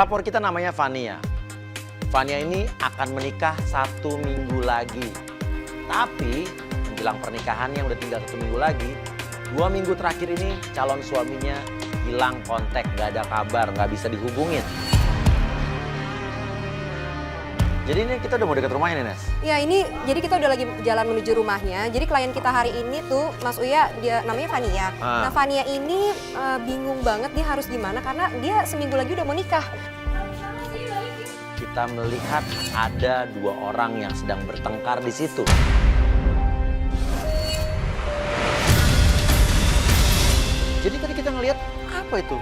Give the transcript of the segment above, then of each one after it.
Pelapor kita namanya Fania. Fania ini akan menikah 1 minggu lagi. Tapi menjelang pernikahannya udah tinggal 1 minggu lagi, 2 minggu terakhir ini calon suaminya hilang kontak, gak ada kabar, gak bisa dihubungin. Jadi ini kita udah mau dekat rumahnya nih, Nes? Ya ini, jadi kita udah lagi jalan menuju rumahnya. Jadi klien kita hari ini tuh, Mas Uya, dia namanya Fania. Nah Fania ini bingung banget dia harus gimana karena dia seminggu lagi udah mau nikah. Kita melihat ada 2 orang yang sedang bertengkar di situ. Jadi tadi kita ngelihat apa itu?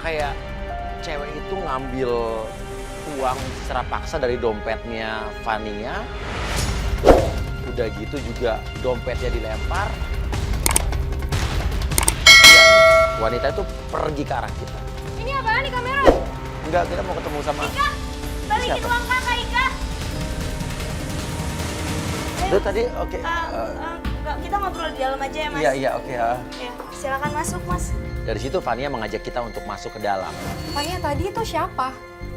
Kayak cewek itu ngambil uang secara paksa dari dompetnya Fania. Udah gitu juga dompetnya dilempar. Dan wanita itu pergi ke arah kita. Ini apaan nih kamera? Enggak, kita mau ketemu sama... Ika, balikin siapa? uang kakak Ika. Itu tadi, oke. Enggak, kita ngobrol di dalam aja ya mas. Iya, oke. Ya, silakan masuk mas. Dari situ Fania mengajak kita untuk masuk ke dalam. Fania tadi itu siapa?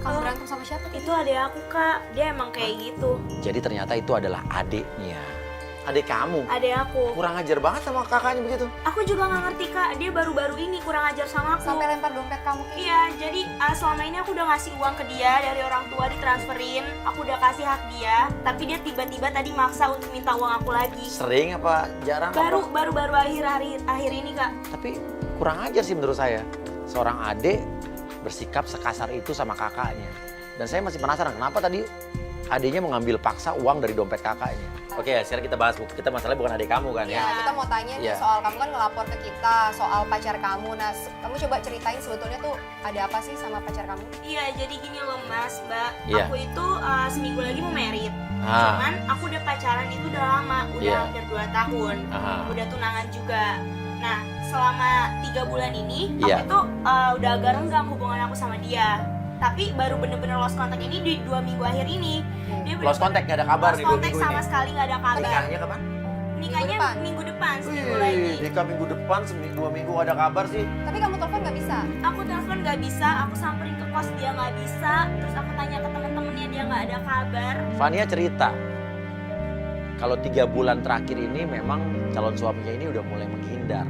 Kamu berantem sama siapa? Itu adik aku kak, dia emang kayak gitu. Jadi ternyata itu adalah adiknya. Adik kamu? Adik aku. Kurang ajar banget sama kakaknya begitu. Aku juga nggak ngerti kak, dia baru-baru ini kurang ajar sama aku. Sampai lempar dompet kamu kayak Iya, jadi selama ini aku udah ngasih uang ke dia dari orang tua ditransferin. Aku udah kasih hak dia, tapi dia tiba-tiba tadi maksa untuk minta uang aku lagi. Sering apa jarang? Baru akhir ini kak. Tapi kurang ajar sih menurut saya. Seorang adik bersikap sekasar itu sama kakaknya. Dan saya masih penasaran kenapa tadi adiknya mengambil paksa uang dari dompet kakaknya. Oke, sekarang kita bahas. Kita masalahnya bukan adik kamu kan ya? Ya, kita mau tanya nih Iya. soal kamu kan ngelapor ke kita soal pacar kamu. Nah, kamu coba ceritain sebetulnya tuh ada apa sih sama pacar kamu? Iya, jadi gini loh mas, mbak. Iya. Aku itu seminggu lagi mau merit. Ah. Cuman aku udah pacaran itu udah lama, udah Iya. hampir 2 tahun. Aha. Udah tunangan juga. Nah, selama 3 bulan ini, Iya. aku tuh udah agak renggang hubungan aku sama dia. Tapi baru bener-bener lost contact ini di 2 minggu akhir ini. Dia Lost contact, gak ada kabar lost di 2 contact minggu sama ini. sekali gak ada kabar. Nikahnya kapan? Nikahnya minggu depan, seminggu lagi. Nikah minggu depan, 2 minggu ada kabar sih. Tapi kamu telepon nggak bisa? Aku telepon gak bisa, aku samperin ke kos dia gak bisa. Terus aku tanya ke temen-temennya dia gak ada kabar. Fania cerita, kalau 3 bulan terakhir ini memang calon suaminya ini udah mulai menghindar,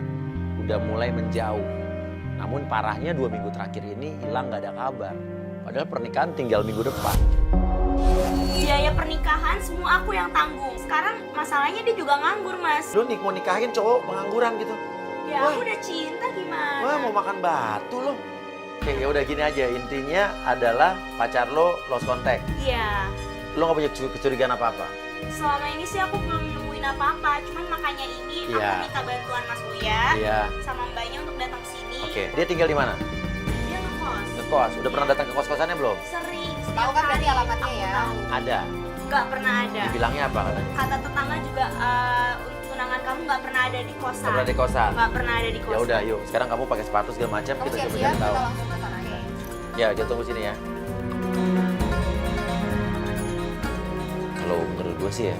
udah mulai menjauh. Namun parahnya 2 minggu terakhir ini hilang gak ada kabar. Padahal pernikahan tinggal minggu depan. Biaya pernikahan semua aku yang tanggung. Sekarang masalahnya dia juga nganggur mas. Lu mau nikahin cowok pengangguran gitu? Ya Wah. aku udah cinta gimana? Wah, mau makan batu lo. Oke, ya udah gini aja. Intinya adalah pacar lo lost contact. Iya. Lo gak punya kecurigaan apa-apa? Selama ini sih aku belum nemuin apa-apa. Cuman makanya ini Iya. aku minta bantuan Mas Uya Iya. sama mbaknya untuk datang ke sini. Oke, dia tinggal di mana? Dia ngekos. Ngekos. Udah pernah datang ke kos-kosannya belum? Sering. Tahu kan berarti alamatnya aku ya? Tahu. Ada. Gak pernah ada. Dibilangnya apa katanya? Kata tetangga juga untuk tunangan kamu gak pernah ada di kosan. Nggak pernah di kosan? Gak pernah ada di kosan. Ya udah, yuk. Sekarang kamu pakai sepatu segala macam, Kamu kita coba siap-siap, cari tahu. kita langsung ke sana aja. Ya, kita tunggu sini ya. Kalau menurut gue sih ya,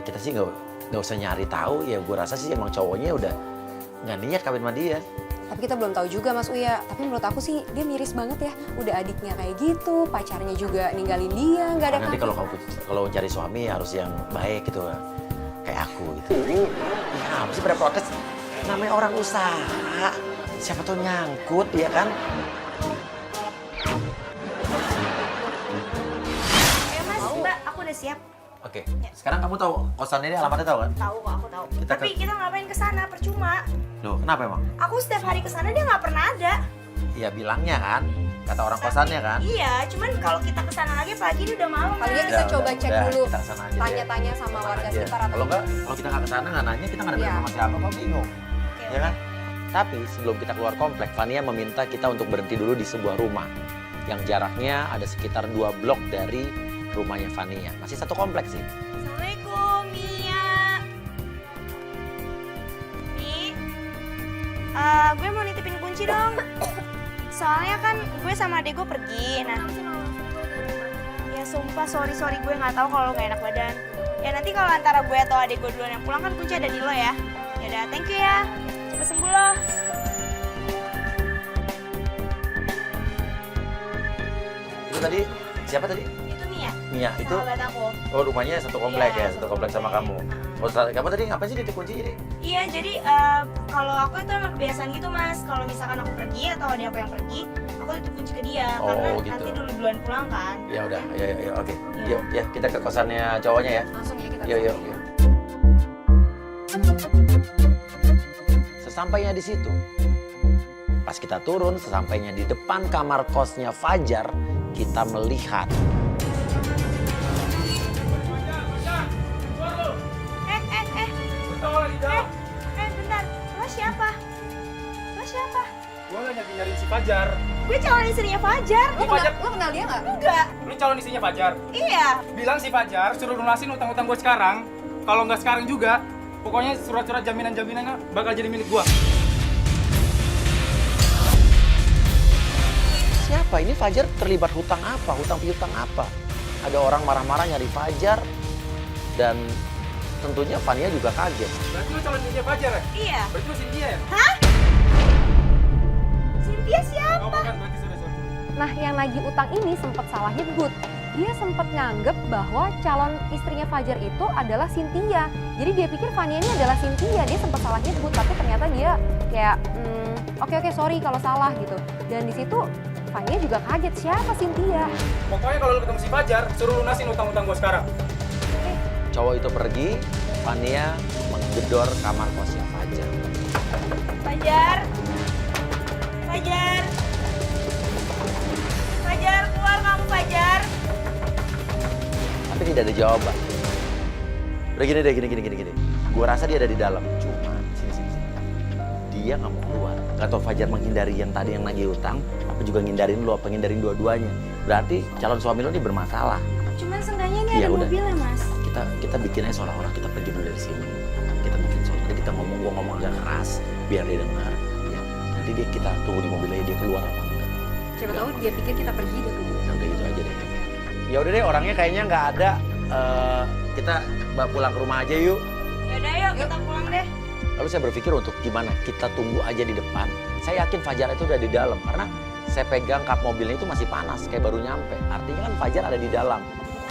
kita sih nggak usah nyari tahu ya. Gue rasa sih emang cowoknya udah nggak niat kawin sama dia. Tapi kita belum tahu juga Mas Uya. Tapi menurut aku sih dia miris banget ya. Udah adiknya kayak gitu, pacarnya juga ninggalin dia, nggak ada Nanti kabar. kalau cari suami harus yang baik gitu, kayak aku gitu. Ya, apa sih pada protes? Namanya orang usaha, siapa tuh nyangkut ya kan? Mas, mbak, aku udah siap. Oke, sekarang kamu tahu kosannya ini alamatnya tahu kan? Tahu kok, aku tahu. Kita Tapi kita ngapain ke sana? Percuma. Loh, kenapa emang? Aku setiap hari ke sana dia nggak pernah ada. Ya bilangnya kan, kata orang kosannya kan. Iya, cuman kalau kita ke sana lagi pagi ini udah malam. Paling nggak Mas. kita coba cek dulu. kita kesana aja deh. Tanya-tanya sama Kesana warga aja. sekitar atau Kalau enggak, kalau kita nggak kesana nggak nanya, kita nggak ada Iya. sama siapa, kok bingung, Oke. ya kan? Tapi sebelum kita keluar komplek, Fania meminta kita untuk berhenti dulu di sebuah rumah yang jaraknya ada sekitar 2 blok dari rumahnya Fania. Masih satu kompleks sih. Assalamualaikum, Mia. Mi, gue mau nitipin kunci dong. Soalnya kan gue sama adek gue pergi. Nah, ya sumpah sorry gue nggak tahu kalau lo nggak enak badan. Ya nanti kalau antara gue atau adek gue duluan yang pulang kan kunci ada di lo ya. Yaudah, thank you ya. Cepet sembuh lo. tadi? Siapa tadi? Itu Mia. Mia, itu? Sahabat aku. Oh, rumahnya satu komplek Iya, ya? Satu komplek sama kamu. Oh, kamu tadi ngapain sih titik kunci ini? Iya, jadi kalau aku itu emang kebiasaan gitu mas. Kalau misalkan aku pergi atau ada aku yang pergi, aku titip kunci ke dia. Oh, karena gitu. nanti duluan pulang kan. Ya udah, ya, oke. Iya. Yuk, ya kita ke kosannya cowoknya ya. Langsung ya kita. Yuk. Sesampainya di situ, pas kita turun, sesampainya di depan kamar kosnya Fajar, kita melihat Bentar. Lo siapa? Gue lagi nyariin si Fajar. Gue calon istrinya Fajar. Lo kenal dia nggak? Enggak. Lu calon istrinya Fajar. Iya. Bilang si Fajar suruh lunasin utang-utang gue sekarang. Kalau nggak sekarang juga, pokoknya surat-surat jaminan-jaminannya bakal jadi milik gue. siapa ini Fajar terlibat hutang apa, hutang piutang apa. Ada orang marah-marah nyari Fajar dan tentunya Fania juga kaget. Berarti lu calon istrinya Fajar ya? Iya. Berarti lu Cynthia ya? Cynthia siapa? Oh, bukan, berarti sorry. Nah, yang nagih utang ini sempat salah nyebut. Dia sempat nganggep bahwa calon istrinya Fajar itu adalah Cynthia. Jadi dia pikir Fania ini adalah Cynthia. Dia sempat salah nyebut, tapi ternyata dia kayak oke, sorry kalau salah gitu. Dan di situ Fania juga kaget, siapa Cynthia? Pokoknya kalau lu ketemu si Fajar, suruh lunasin utang-utang gue sekarang. Cowok itu pergi, Fania menggedor kamar kosnya Fajar. Fajar. Fajar. Fajar, keluar kamu Fajar. Tapi tidak ada jawaban. Udah gini deh, gini. Gue rasa dia ada di dalam. Cuma, sini. Dia nggak mau keluar. Gak tau Fajar menghindari yang tadi yang nagih utang, apa juga ngindarin lo, apa ngindarin dua-duanya. Berarti calon suami lo ini bermasalah. Cuman seenggaknya ini Iya, ada udah. mobilnya mas. Kita bikin aja seolah-olah kita pergi dulu dari sini. Kita bikin seolah-olah kita gue ngomong agak keras, biar dia dengar. Ya, nanti kita tunggu di mobilnya dia keluar apa enggak. Siapa tahu dia pikir kita pergi dia keluar. Nah, udah gitu aja deh. Ya udah deh, orangnya kayaknya nggak ada. Kita pulang ke rumah aja yuk. Yaudah yuk kita pulang deh. Lalu saya berpikir untuk gimana kita tunggu aja di depan. Saya yakin Fajar itu udah di dalam karena saya pegang kap mobilnya itu masih panas kayak baru nyampe. Artinya kan Fajar ada di dalam.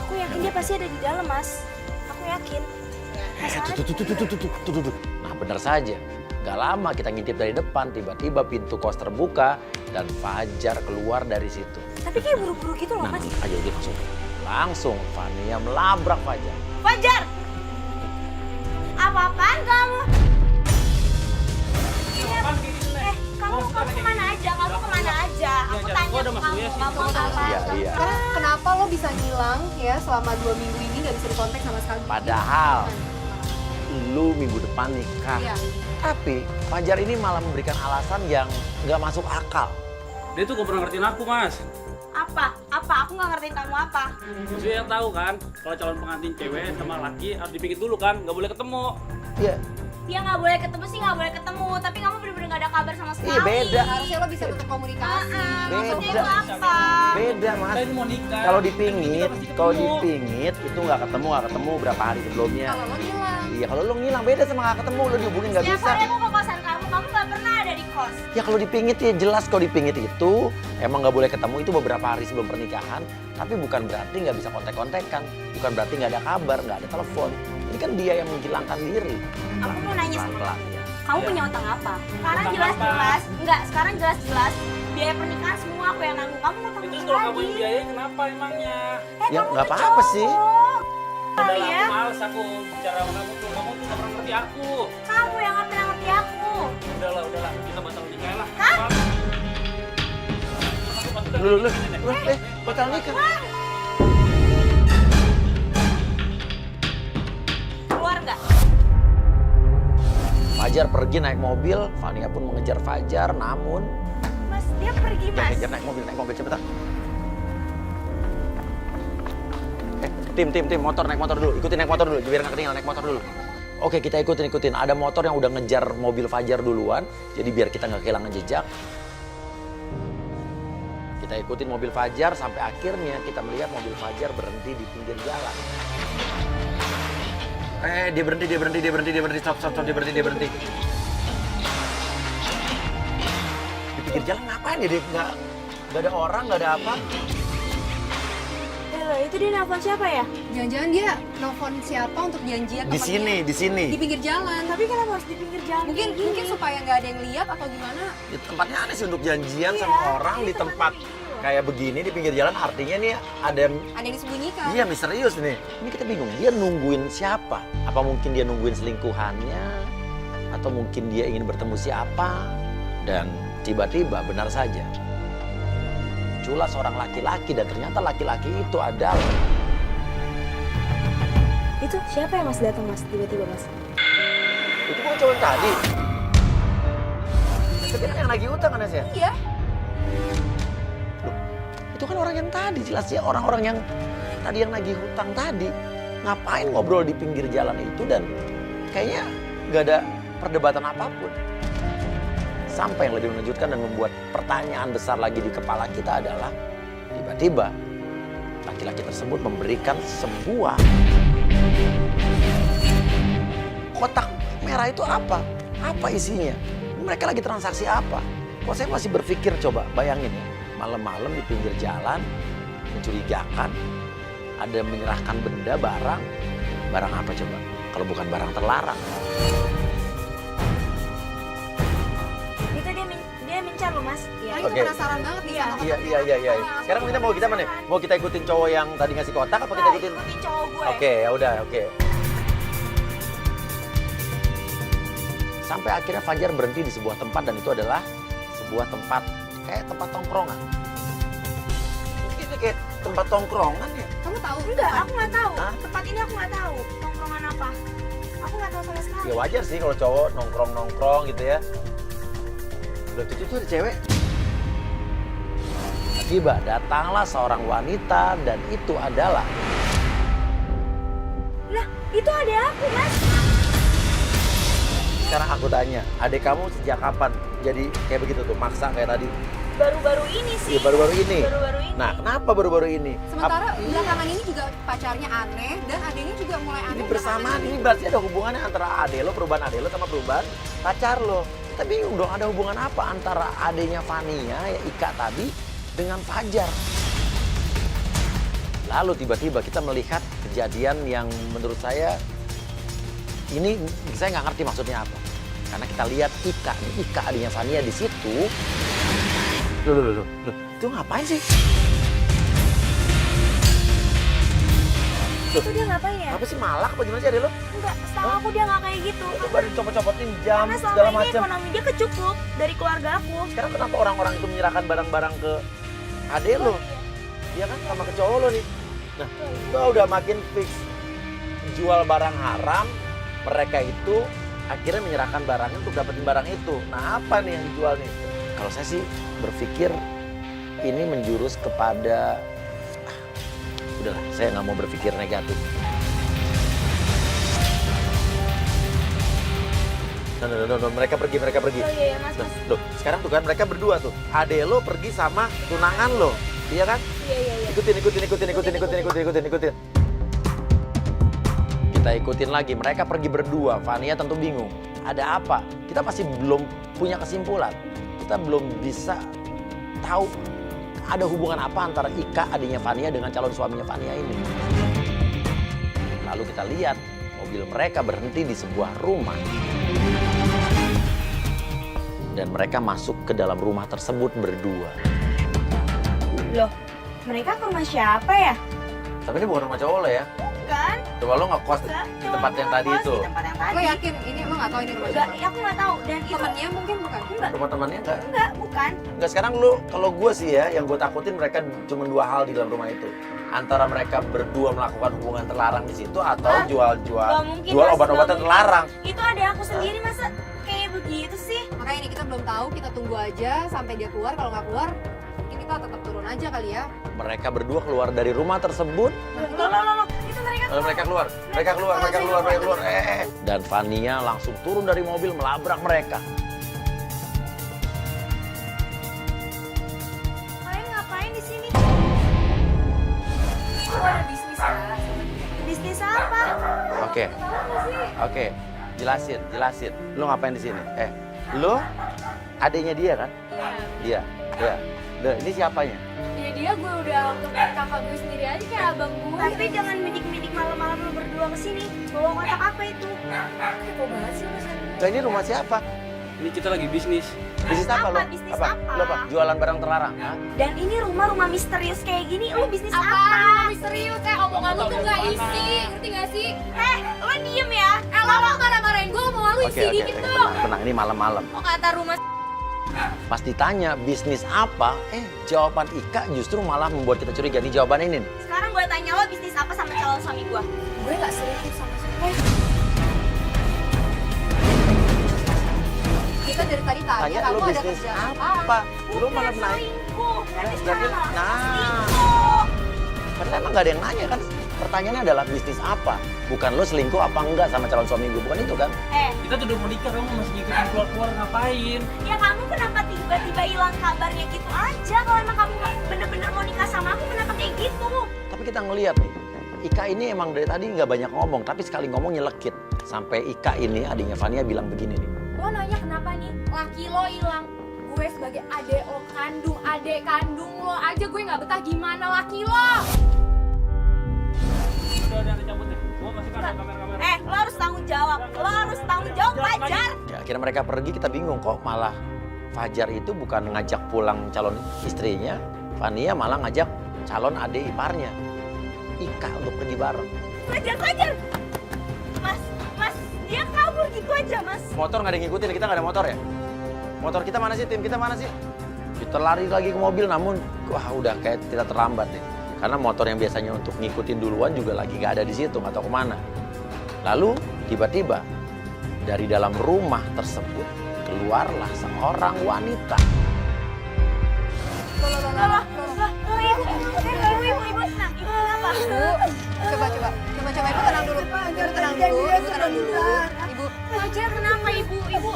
Aku yakin dia pasti ada di dalam mas. Aku yakin. Tuh. Nah benar saja. Gak lama kita ngintip dari depan, tiba-tiba pintu kos terbuka dan Fajar keluar dari situ. Tapi kayak buru-buru gitu loh Nah, mas. aja dia langsung Fania melabrak Fajar. Fajar! Apa-apaan kamu? Kamu kemana aja? Kamu kemana aja? Aku tanya ke kamu, kamu apa? Iya. Karena kenapa lo bisa ngilang ya selama 2 minggu ini nggak bisa dikontak sama sekali? Padahal lu minggu depan nikah. Iya. Tapi Fajar ini malah memberikan alasan yang nggak masuk akal. Dia tuh gak pernah ngertiin aku, Mas. Apa? Aku nggak ngertiin kamu apa. Maksudnya yang tahu kan, kalau calon pengantin cewek sama laki harus dipikir dulu kan, nggak boleh ketemu. Iya. Dia nggak boleh ketemu sih nggak boleh ketemu. Tapi kamu bener-bener nggak ada kabar sama sekali. Iya beda. Harusnya lo bisa bentuk komunikasi. Maksudnya Beda. itu apa? Beda mas. Kita ini mau nikah. Kalau Kita dipingit, pasti ketemu. kalau dipingit itu nggak ketemu berapa hari sebelumnya. Kalau lo ngilang. Iya kalau lu ngilang beda sama nggak ketemu, lu dihubungin nggak Setiap bisa. hari aku ke kosan kamu nggak pernah ada di kos. Ya kalau dipingit ya jelas kalau dipingit itu emang nggak boleh ketemu itu beberapa hari sebelum pernikahan. Tapi bukan berarti nggak bisa kontak-kontakan, bukan berarti nggak ada kabar, nggak ada telepon. Ini kan dia yang menghilangkan diri. Aku mau nanya sama Pelan-pelan, kamu. ya. Kamu punya utang apa? Sekarang Utang jelas-jelas, sekarang jelas-jelas biaya pernikahan semua aku yang nanggung. Kamu utang Itu apa kalau kamu lagi? yang biayain kenapa emangnya? Ya, kamu nggak tuh apa-apa sih. cowok. Udah Kali ya, aku males aku bicara sama kamu tuh. Kamu tuh gak pernah ngerti aku. kamu yang nggak pernah ngerti aku. Udahlah. Kita batal nikah lah. Hah? Lu, batal nikah. Keluar nggak? Fajar pergi naik mobil, Fania pun mengejar Fajar, namun Mas, dia pergi mas. kejar naik mobil cepetan. Tim, motor, naik motor dulu. Ikutin naik motor dulu, biar nggak ketinggalan naik motor dulu. Oke, kita ikutin. Ada motor yang udah ngejar mobil Fajar duluan, jadi biar kita nggak kehilangan jejak. Kita ikutin mobil Fajar sampai akhirnya kita melihat mobil Fajar berhenti di pinggir jalan. Dia berhenti, stop, dia berhenti. Di pinggir jalan ngapain ya dia? Nggak ada orang, nggak ada apa. Itu dia nelfon siapa ya? Jangan-jangan dia nelfon siapa untuk janjian Di tempatnya sini. di pinggir jalan. Tapi kenapa harus di pinggir jalan? Mungkin kayak gini? mungkin supaya nggak ada yang lihat atau gimana. Di tempatnya aneh sih untuk janjian Iya, sama orang ini di tempat kayak gini loh. kayak begini di pinggir jalan, artinya nih ada yang Ada yang disembunyikan. iya misterius nih. Ini kita bingung, dia nungguin siapa? Apa mungkin dia nungguin selingkuhannya? Atau mungkin dia ingin bertemu siapa? Dan tiba-tiba benar saja muncullah seorang laki-laki, dan ternyata laki-laki itu adalah Itu siapa yang Mas datang Mas tiba-tiba Mas? itu bukan cowok yang tadi. Tapi kan yang lagi utang kan ya? Iya. Itu kan orang yang tadi, jelas ya orang-orang yang tadi yang nagih hutang tadi. Ngapain ngobrol di pinggir jalan itu, dan kayaknya nggak ada perdebatan apapun. Sampai yang lebih mengejutkan dan membuat pertanyaan besar lagi di kepala kita adalah tiba-tiba laki-laki tersebut memberikan sebuah kotak merah. Itu apa? Apa isinya? Mereka lagi transaksi apa? Kok saya masih berpikir, coba bayangin ya, malam-malam di pinggir jalan, mencurigakan, ada menyerahkan benda, barang apa coba? Kalau bukan barang terlarang. Itu dia mencar loh Mas. Iya. Itu Oke. penasaran banget nih sama Iya. kotaknya. Sekarang kita mau mana? Mau kita ikutin cowok yang tadi ngasih kotak apa kita ikutin? Ikutin cowok gue. Oke, ya udah, oke. Sampai akhirnya Fajar berhenti di sebuah tempat, dan itu adalah sebuah tempat kayak tempat tongkrongan. Mungkin ini kayak tempat tongkrongan ya. Kamu tahu? Enggak, aku nggak tahu. Hah? Tempat ini aku nggak tahu. Tongkrongan apa? Aku nggak tahu sama sekali. Ya wajar sih kalau cowok nongkrong gitu ya. Udah itu tuh ada cewek. Tiba datanglah seorang wanita, dan itu adalah Lah, itu ada aku Mas. sekarang aku tanya, adik kamu sejak kapan jadi kayak begitu tuh, maksa kayak tadi? Baru-baru ini sih. Iya, baru-baru ini. Baru-baru ini. Nah, kenapa baru-baru ini? Sementara belakangan ini juga pacarnya aneh dan adiknya juga mulai aneh. Ini bersamaan, ini berarti ada hubungannya antara adek lo, perubahan adek lo sama perubahan pacar lo. Kita bingung dong, ada hubungan apa antara adeknya Fania, ya Ika tadi, dengan Fajar. Lalu tiba-tiba kita melihat kejadian yang menurut saya, ini saya nggak ngerti maksudnya apa. Karena kita lihat Ika adiknya Fania di situ. Loh, itu ngapain sih? Itu dia ngapain ya? Apa sih, malak apa gimana sih adek lo? Enggak, setahu aku dia nggak kayak gitu. Itu baru copot-copotin jam, Karena segala selama ini macam. ekonomi dia kecukup dari keluarga aku. Sekarang kenapa orang-orang itu menyerahkan barang-barang ke adek lo? Iya kan, sama ke cowok lo nih. Nah, itu udah makin fix. Jual barang haram, mereka itu akhirnya menyerahkan barangnya untuk dapetin barang itu. Nah, apa nih yang dijual nih? Kalau saya sih berpikir ini menjurus kepada udahlah, saya nggak mau berpikir negatif. No, mereka pergi. Oh iya, Mas. Nah, loh, sekarang tuh kan mereka berdua tuh. Ade lo pergi sama tunangan lo. Iya kan? Iya. Ikutin. Kita ikutin lagi. Mereka pergi berdua. Fania tentu bingung. Ada apa? Kita masih belum punya kesimpulan. Kita belum bisa tahu ada hubungan apa antara Ika adiknya Fania dengan calon suaminya Fania ini. Lalu kita lihat mobil mereka berhenti di sebuah rumah. Dan mereka masuk ke dalam rumah tersebut berdua. Loh, mereka ke rumah siapa ya? Tapi ini bukan rumah cowok lo ya. Kan? Coba lo ngekos di tempat yang tadi itu. Di tempat yang tadi. Lo yakin ini lo nggak tahu ini rumah Enggak, siapa? aku nggak tahu. Dan itu Temennya mungkin bukan. Rumah temannya enggak? enggak, bukan. Enggak, sekarang lu, kalau gue sih ya, yang gue takutin mereka cuma dua hal di dalam rumah itu. Antara mereka berdua melakukan hubungan terlarang di situ, atau Hah? jual Nggak mungkin, jual Mas, obat-obatan nggak mungkin. terlarang. Itu ada aku sendiri masa kayak begitu sih? Makanya ini kita belum tahu, kita tunggu aja sampai dia keluar. Kalau nggak keluar, mungkin kita tetap turun aja kali ya. Mereka berdua keluar dari rumah tersebut. Loh. Itu mereka Lalu mereka keluar. Dan Fania langsung turun dari mobil melabrak mereka. Kalian ngapain di sini? Lo ada bisnis ya? Bisnis apa? Oke. Jelasin. Lu ngapain di sini? Lu adiknya dia kan? Iya. Deh, ini siapanya? Ya dia gue udah anggap kakak gue sendiri aja kayak abang gue. Tapi jangan midik-midik malam-malam lu berdua kesini. Bawa kotak apa itu? Kepo banget sih mas. Nah, ini rumah siapa? Ini kita lagi bisnis. Bisnis apa lo? Bisnis apa? Lo apa? Jualan barang terlarang? Hah? Dan ini rumah misterius kayak gini, lu bisnis Apa? apa? Misterius omongan lu tuh gak isi, ngerti gak sih? Lo diem ya? Lo marah-marahin gue, omongan lu isi dikit dong. Tenang, ini malam-malam. Oh kata rumah Pas ditanya bisnis apa, jawaban Ika justru malah membuat kita curiga. Nih jawaban ini nih. Sekarang gue tanya lo bisnis apa sama calon suami gue? gue gak selingkuh sama sekali. Kita dari tadi tanya Tanya kamu lo ada bisnis kerjaan apa? Lo Bukan malah naik. selingkuh. Berarti Berarti- sekarang malah nah. selingkuh. Karena emang gak ada yang nanya kan. Pertanyaannya adalah bisnis apa? Bukan lo selingkuh apa enggak sama calon suami gue. Bukan itu kan? Kita tuh udah mau nikah, kamu masih ngikutin keluar-keluar ngapain? Ya kamu kenapa tiba-tiba hilang kabarnya gitu aja? Kalau emang kamu bener-bener mau nikah sama aku, kenapa kayak gitu? Tapi kita ngelihat nih. Ika ini emang dari tadi nggak banyak ngomong. Tapi sekali ngomong nyelekit. Sampai Ika ini adiknya Fania bilang begini nih. Lo nanya kenapa nih laki lo hilang? Gue sebagai adek lo kandung, adek kandung lo aja gue gak betah gimana laki lo. Udah cabut deh. Gua masih kan ada kamera-kamera. Lo harus tanggung jawab. Lo harus tanggung jawab, Fajar. Ya, akhirnya mereka pergi, kita bingung kok malah Fajar itu bukan ngajak pulang calon istrinya, Fania malah ngajak calon adik iparnya, Ika, untuk pergi bareng. Fajar. Mas, dia kabur gitu aja, Mas. Motor nggak ada yang ngikutin, kita nggak ada motor ya? Motor kita mana sih, tim kita mana sih? Kita lari lagi ke mobil, namun wah udah kayak kita terlambat deh. Karena motor yang biasanya untuk ngikutin duluan juga lagi nggak ada di situ, nggak tahu kemana. Lalu tiba-tiba dari dalam rumah tersebut keluarlah seorang wanita. Ibu, tenang. Ibu kenapa? Coba ibu tenang dulu. Ibu tenang dulu. Ibu. Fajar kenapa ibu? Ibu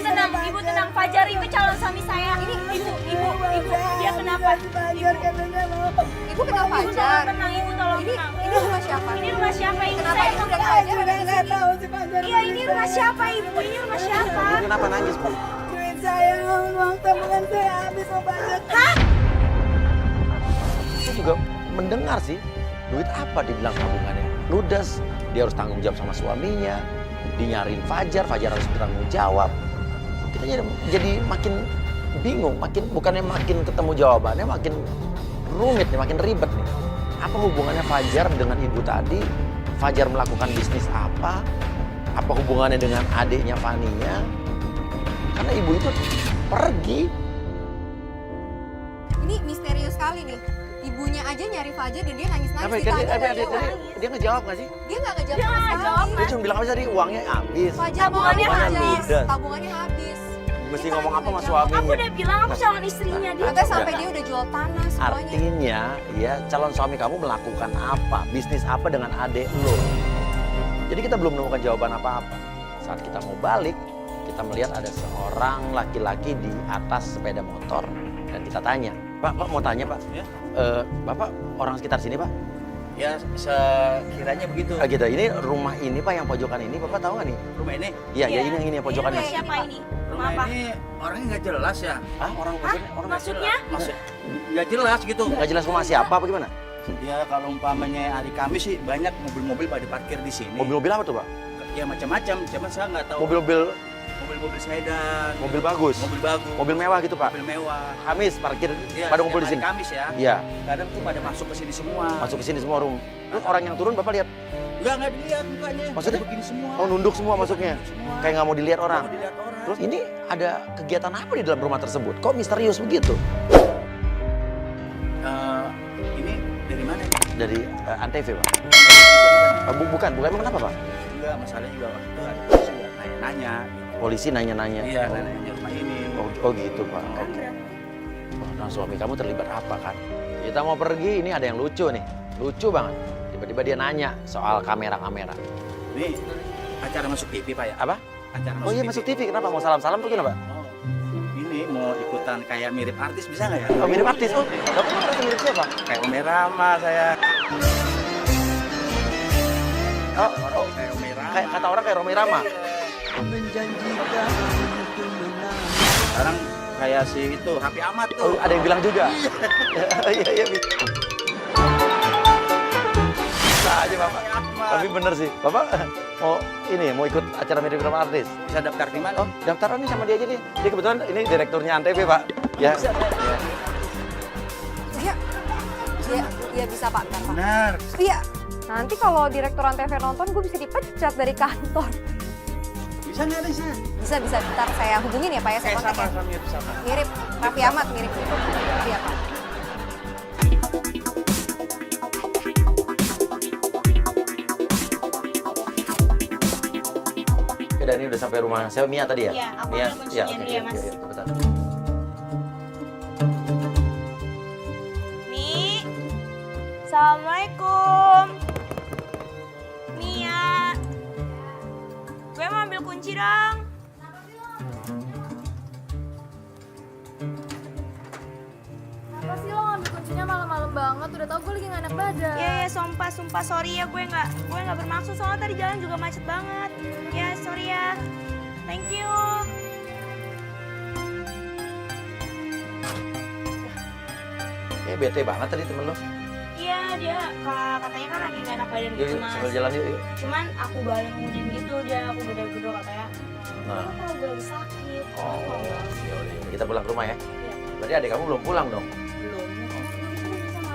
tenang. Ibu tenang. Fajar itu calon suami saya. Ini ibu. Dia kenapa? Ibu kenal Fajar. Tenang, ibu tolong tenang. Ini rumah siapa? Ini rumah siapa ibu? Kenapa Saya ibu dan Fajar ada di sini? Iya, ini rumah siapa ibu? Ini rumah siapa? Ibu kenapa nangis, Bu? Duit saya, uang tabungan saya habis mau banyak. Saya juga mendengar sih, duit apa dibilang tabungannya? Ludes, dia harus tanggung jawab sama suaminya, dinyariin Fajar harus bertanggung jawab. Kita jadi makin bingung, bukannya makin ketemu jawabannya, makin rumit nih, makin ribet nih. Apa hubungannya Fajar dengan ibu tadi? Fajar melakukan bisnis apa? Apa hubungannya dengan adiknya Fania? Karena ibu itu pergi. Ini misterius sekali nih. Ibunya aja nyari Fajar dan dia nangis-nangis. Tapi Ditanya kan nggak jawab. dia ngejawab nggak sih? Dia nggak ngejawab Dia sama nggak jawab, sekali. Dia cuma bilang apa tadi? Uangnya habis. Fajar Tabungannya habis. ludes. Tabungannya habis. Mesti Dia ngomong apa nggak sama jawab. Aku suaminya? udah bilang aku calon istrinya dia. Katanya sampai dia udah jual tanah semuanya. Artinya, ya calon suami kamu melakukan apa? Bisnis apa dengan adik lo? Jadi kita belum menemukan jawaban apa-apa. Saat kita mau balik, kita melihat ada seorang laki-laki di atas sepeda motor. Dan kita tanya, Pak mau tanya Pak? Ya. Bapak orang sekitar sini Pak? Ya sekiranya begitu. Gitu, ini rumah ini Pak yang pojokan ini, Bapak tahu nggak nih? Rumah ini, Iya, ya ini yang ini yang pojokan Ini ini. rumah siapa ini? Rumah rumah apa? ini orangnya nggak jelas ya. Hah? Orang maksudnya? Orang Maksudnya? Maksud nggak jelas gitu. nggak jelas rumah siapa apa gimana? Ya kalau umpamanya hari Kamis sih banyak mobil-mobil pada parkir di sini. Mobil-mobil apa tuh Pak? Ya macam-macam, cuman saya nggak tahu. Mobil-mobil Mobil sedan. mobil bagus. Mobil bagus. Mobil mewah gitu Pak? Mobil mewah. Kamis parkir Ya, pada ngumpul di setiap sini. hari Kamis ya. Iya, Kadang tuh pada masuk ke sini semua. masuk ke sini semua room. Terus orang yang turun Bapak lihat? Nggak dilihat mukanya. Maksudnya? Pada begini semua. Oh, nunduk semua masuknya. Semua. Kayak nggak mau dilihat orang. Nggak mau dilihat orang. Terus ini ada kegiatan apa di dalam rumah tersebut? Kok misterius begitu? Ini dari mana ini? Dari Antv Pak? Bukan emang kenapa Pak? Enggak, masalahnya juga waktu itu ada polisi juga nanya-nanya. Polisi nanya-nanya. Iya, nanya rumah ini. Oh gitu Pak. Oke. Oh, nah suami kamu terlibat apa kan? Kita mau pergi, ini ada yang lucu nih. Lucu banget. Tiba-tiba dia nanya soal kamera-kamera. Ini acara masuk TV Pak ya? Apa? Acara Oh iya masuk TV, kenapa? Mau salam-salam tuh kenapa? Oh, ini mau ikutan kayak mirip artis bisa nggak ya? Oh mirip artis, oh Bapak merasa mirip siapa? Kayak Ome Rama saya. Oh, Kayak Ome Rama. kayak kata orang kayak Romi Rama. Sekarang kayak si itu Raffi Ahmad Oh, tuh. ada yang bilang juga. Iya, iya, bisa aja Bapak. Tapi bener sih, Bapak mau ikut acara mirip sama artis. Bisa daftar di mana? Oh, daftaran nih sama dia aja nih. Dia kebetulan ini direkturnya Antv, Pak. Ya. Iya. Iya bisa Pak, bentar, Pak. Benar. Iya. Nanti kalau direktur Antv nonton, gue bisa dipecat dari kantor. Bisa nggak bisa? Bisa. Bentar saya hubungin ya Pak ya, saya kontak ya. Sama. Mirip, Raffi Ahmad mirip. Iya Pak. Oke, dan ini udah sampai rumah saya Mia tadi ya? Iya, aku Mia. ambil kuncinya Oke, dulu ya, oke, Mas. oke, cepetan. Mi, Assalamualaikum. Mia, gue mau ambil kunci dong. Apa sih lo ngambil kuncinya malam-malam banget? Udah tau gue lagi gak enak badan. Ya, sumpah sorry ya, gue nggak bermaksud, soalnya tadi jalan juga macet banget. Ya, sorry ya. Thank you. Bete banget tadi temen lo. Iya, dia katanya kan lagi gak enak badan Yuk, gitu, yuk, Mas. sambil jalan yuk. Cuman aku bangunin gitu, dia aku gede-gede katanya. Nah. Aku kalau gue lagi sakit. Oh, yaudah. Kita pulang ke rumah ya. Iya. Berarti adik kamu belum pulang dong? Belum.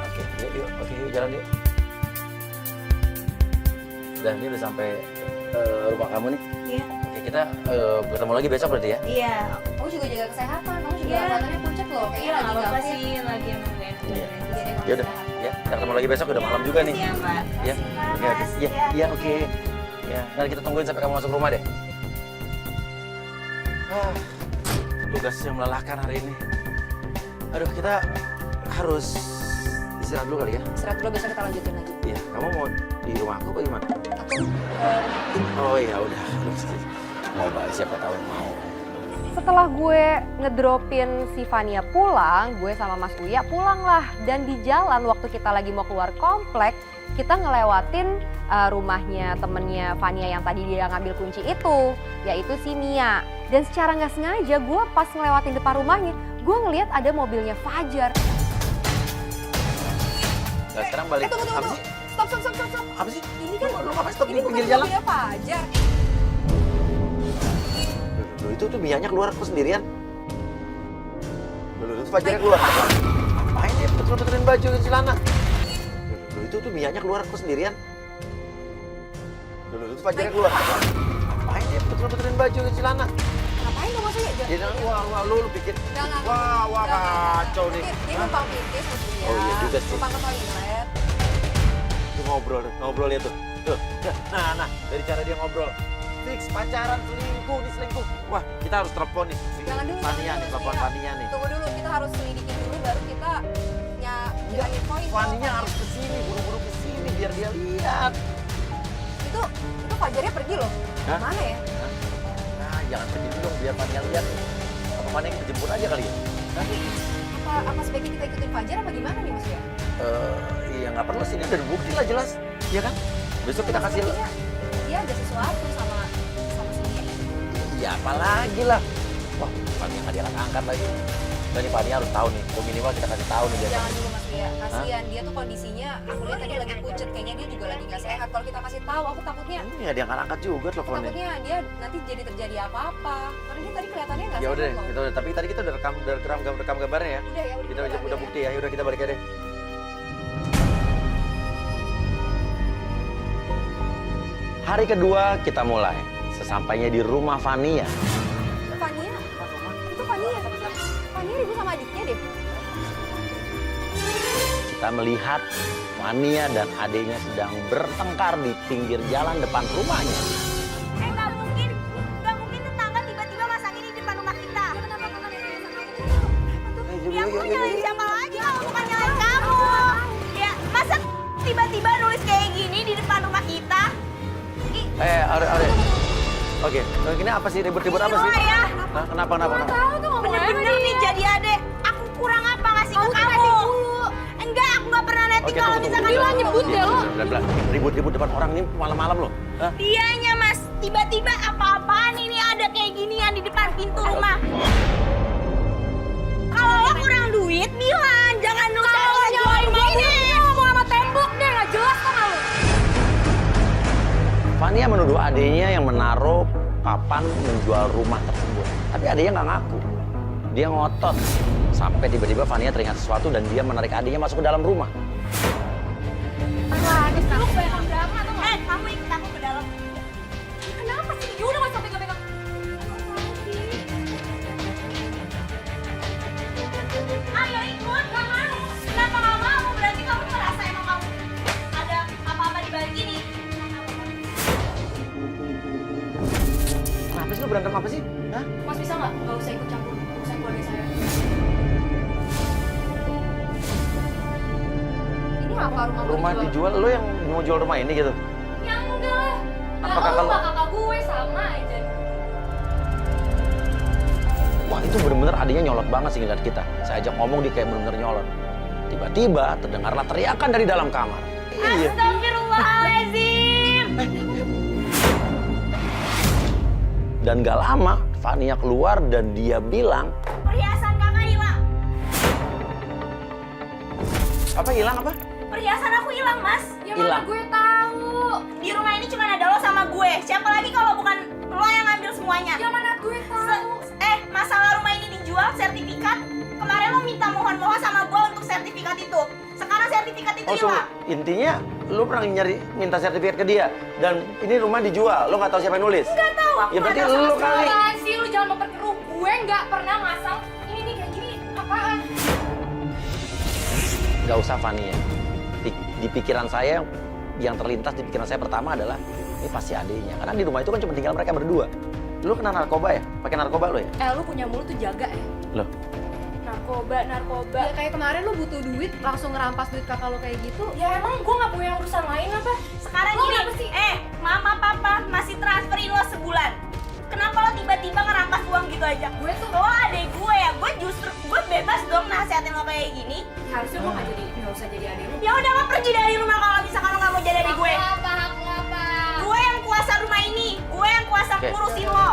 Oke, yuk. Oke, yuk jalan yuk. Dan ini udah sampai rumah kamu nih. Iya. Oke, kita bertemu lagi besok berarti ya? Iya. Kamu juga jaga kesehatan, kamu juga Iya. badannya puncak loh. Kayaknya Iya, lagi nggak apa-apa gak fit. sih, lagi emang gak enak Iya. badan. Ya udah, ya. Kita ketemu lagi besok udah malam juga nih. Iya, Mbak. Ya, oke, oke. Iya, oke. Ya, nanti kita tungguin sampai kamu masuk rumah deh. Tugas yang melelahkan hari ini. Aduh, kita harus istirahat dulu kali ya. Istirahat dulu, besok kita lanjutin lagi. Iya, kamu mau di rumah aku apa gimana? Aku Oh iya, udah. Mau balik siapa tahu mau. setelah gue ngedropin si Vania pulang, gue sama Mas Uya pulang lah. Dan di jalan waktu kita lagi mau keluar komplek, kita ngelewatin rumahnya temennya Vania yang tadi dia ngambil kunci itu, yaitu si Mia. Dan secara nggak sengaja gue pas ngelewatin depan rumahnya, gue ngeliat ada mobilnya Fajar. Nah, sekarang balik. Tunggu. Apa sih? Stop. Apa sih? Ini kan Lu ngapain stop ini di bukan pinggir jalan? mobilnya Fajar. Loh, itu tuh Mianya keluar aku sendirian. Loh, itu Fajarnya keluar. Ngapain dia betul-betulin baju ke celana? Loh, itu tuh Mianya keluar aku sendirian. Loh, itu Fajarnya keluar. Ngapain dia betul-betulin baju ke celana? Ngapain tuh Mas Uya? Dia bilang, wah, lu pikir. Jangan. Wah, kacau nih. Dia numpang pipis Mas Uya. Oh iya juga sih. Numpang ke toilet. Tuh ngobrol lihat tuh. Tuh, nah, dari cara dia ngobrol. Fix pacaran, selingkuh. Wah, kita harus telepon nih. Jangan dulu. Fania nih, telepon Fania nih. Tunggu dulu, kita harus selidikin dulu baru kita nyari poin. Fania harus kesini, buru-buru kesini biar dia lihat. Itu Fajarnya pergi loh. Hah? Mana ya? Nah, jangan pergi dong biar Fania lihat. Apa Fania kita jemput aja kali ya? Apa sebaiknya kita ikutin Fajar apa gimana nih Mas ya? Iya nggak perlu sih, ini udah bukti lah jelas. Iya kan? Besok kita kasih. Dia ada sesuatu sama si Mia ini. Ya apalagi lah. Wah, Fania nggak diangkat lagi. Dan nih Fania harus tahu nih, minimal kita kasih tahu nih dia. Jangan dulu Mas ya, kasihan dia tuh kondisinya. Aku lihat tadi lagi pucet, kayaknya dia juga lagi nggak sehat. Kalau kita kasih tau, aku takutnya Iya dia angkat juga teleponnya. dia nanti jadi terjadi apa-apa. Karena dia tadi kelihatannya nggak Ya sehat udah, loh. kita udah. Tapi tadi kita udah rekam gambarnya ya. Udah ya, Kita balik udah ya. bukti ya. Udah kita balik aja deh. Hari kedua kita mulai. Sesampainya di rumah Fania. Itu Fania. Fania ribut sama adiknya deh. Kita melihat Fania dan adiknya sedang bertengkar di pinggir jalan depan rumahnya. Nggak mungkin tetangga tiba-tiba masang ini di depan rumah kita. Yang mau nyalain siapa lagi kalau bukan nyalain kamu? Ya, masa tiba-tiba nulis kayak gini di depan rumah kita? Are. Oke, ini apa sih ribut-ribut apa sih? Ya. Nah, kenapa? Tahu tuh ngomongnya Bener-bener nih jadi adek. Aku kurang apa ngasih ke kamu? Enggak, aku nggak pernah netting Oke, kalau tunggu. misalkan Gila, kamu. nyebut deh lo. Bla-bla. Ribut-ribut depan orang ini malam-malam loh. Hah? Dianya mas, tiba-tiba apa-apaan ini ada kayak ginian di depan pintu rumah. duit, bilang. Jangan lu Kalau nyalain gue ngomong sama tembok deh, nggak jelas kan lu. Fania menuduh adiknya yang menaruh papan menjual rumah tersebut. Tapi adiknya nggak ngaku. Dia ngotot. Sampai tiba-tiba Fania teringat sesuatu dan dia menarik adiknya masuk ke dalam rumah. Adis, lu kebanyakan drama atau nggak? kamu ikut aku ke dalam. Kenapa sih? Ya udah nggak sampai pegang. Ayo ikut, gak mau. Kenapa gak mau? Berarti kamu merasa emang kamu ada apa-apa di balik ini. Kenapa sih lo berantem apa sih? Hah? Mas bisa nggak? Nggak usah ikut campur urusan keluarga saya. Ini apa Rumah dijual, lo yang mau jual rumah ini gitu? Ya enggak lah. Apa Lah, kakak lu lu? sama kakak gue sama aja. Wah itu bener-bener adiknya nyolot banget sih ngeliat kita. Saya ajak ngomong dia kayak bener-bener nyolot. Tiba-tiba terdengarlah teriakan dari dalam kamar. Iya. Astagfirullahaladzim. Dan gak lama Fania keluar dan dia bilang, Perhiasan kakak hilang. apa hilang apa? Perhiasan aku hilang, Mas. Ya Hilang. mana gue tahu. Di rumah ini cuma ada lo sama gue. Siapa lagi kalau bukan lo yang ngambil semuanya? Ya mana gue tahu. Masalah rumah ini dijual, sertifikat. Kemarin lo minta mohon-mohon sama gue untuk sertifikat itu. Sekarang sertifikat itu Oh tuh, hilang. intinya lu pernah minta sertifikat ke dia dan ini rumah dijual, lu nggak tahu siapa yang nulis? Nggak tahu, aku Ya berarti nggak tahu lu sama kali. Apaan sih lu jangan memperkeruh. Gue nggak pernah masang ini nih kayak gini. Apaan? Gak usah Fania. Di pikiran saya yang terlintas di pikiran saya pertama adalah ini pasti adiknya. Karena di rumah itu kan cuma tinggal mereka berdua. Lu kena narkoba ya? Pakai narkoba lu ya? Lu punya mulut tuh jaga ya. Loh, Narkoba. Ya kayak kemarin lu butuh duit, langsung ngerampas duit kakak lu kayak gitu. Ya emang gue nggak punya urusan lain apa? Sekarang Lo gini, kenapa sih? mama papa masih transferin lo sebulan. Kenapa lo tiba-tiba ngerampas uang gitu aja? Gue tuh Lo adek gue ya, gue bebas dong nasihatin lo kayak gini. harusnya gue nggak usah jadi adik lu. Ya udah lo pergi dari rumah kalau misalkan lo nggak mau jadi adik gue. Apa? Gue yang kuasa rumah ini, gue yang kuasa Oke. ngurusin lo.